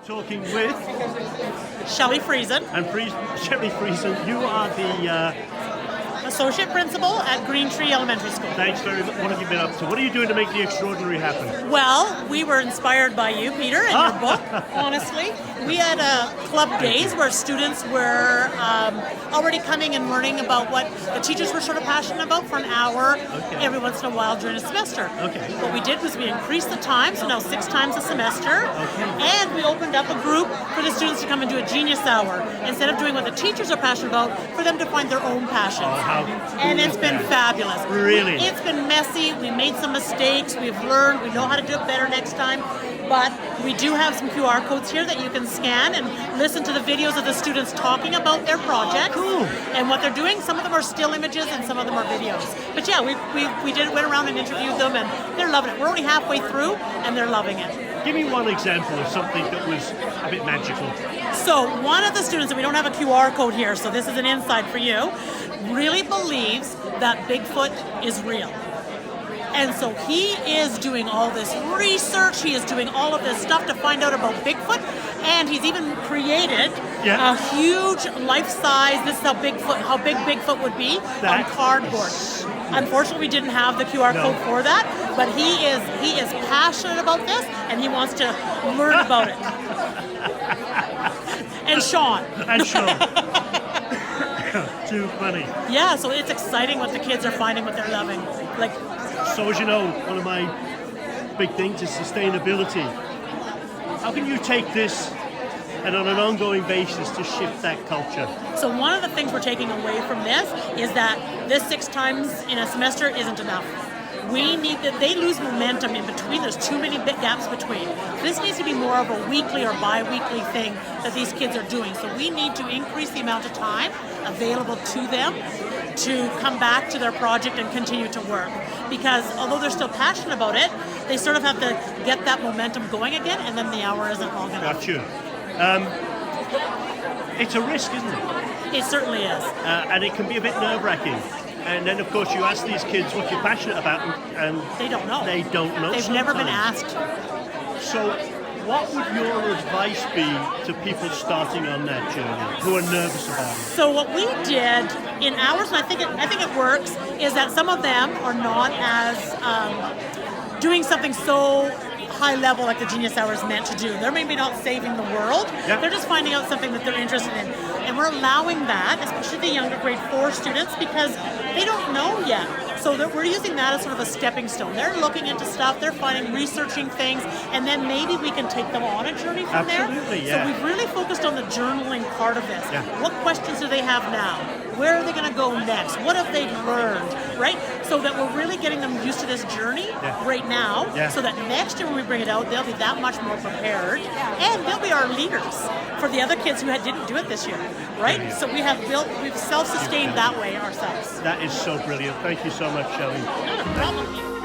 talking with Shelley Friesen, and Shelley Friesen. You are the Associate Principal at Green Tree Elementary School. thanks very much. What have you been up to? What are you doing to make the extraordinary happen? Well, we were inspired by you, Peter, and your book, honestly. We had club days where students were already coming and learning about what the teachers were sort of passionate about for an hour every once in a while during a semester. Okay. What we did was we increased the time, so now 6 times a semester, and we opened up a group for the students to come and do a genius hour. Instead of doing what the teachers are passionate about, for them to find their own passions. And it's been fabulous. Really? It's been messy. We made some mistakes. We've learned. We know how to do it better next time. But we do have some QR codes here that you can scan and listen to the videos of the students talking about their projects and what they're doing. Some of them are still images and some of them are videos. But yeah, we went around and interviewed them and they're loving it. We're only halfway through and they're loving it. Give me one example of something that was a bit magical. So one of the students, and we don't have a QR code here, so this is an insight for you, really believes that Bigfoot is real. And so he is doing all this research, he is doing all of this stuff to find out about Bigfoot, and he's even created a huge life-size, this is how big Bigfoot would be, on cardboard. Unfortunately, we didn't have the QR code for that, but he is passionate about this, and he wants to learn about it. And Sean. Too funny. Yeah, so it's exciting what the kids are finding, what they're loving. Like, so as you know, one of my big things is sustainability. How can you take this and on an ongoing basis to shift that culture? So one of the things we're taking away from this is that this 6 times in a semester isn't enough. We need that they lose momentum in between. There's too many big gaps between. This needs to be more of a weekly or bi-weekly thing that these kids are doing. So we need to increase the amount of time available to them to come back to their project and continue to work. Because although they're still passionate about it, they sort of have to get that momentum going again, and then the hour isn't long enough. Got you. It's a risk, isn't it? It certainly is. And it can be a bit nerve-wracking. And then, of course, you ask these kids what you're passionate about, and they don't know. They don't know. They've never been asked. So, what would your advice be to people starting on that journey who are nervous about it? So, what we did in ours, and I think it works, is that some of them are not as doing something so high level like the Genius Hour is meant to do. They're maybe not saving the world. They're just finding out something that they're interested in. And we're allowing that, especially the younger grade 4 students, because they don't know yet. So we're using that as sort of a stepping stone. They're looking into stuff, they're researching things, and then maybe we can take them on a journey from there. So we've really focused on the journaling part of this. What questions do they have now? Where are they going to go next? What have they learned, right? So that we're really getting them used to this journey right now, so that next year when we bring it out, they'll be that much more prepared, and they'll be our leaders for the other kids who didn't do it this year, right? So we've self-sustained that way ourselves. That is so brilliant. Thank you so much, Shelley. Not a problem.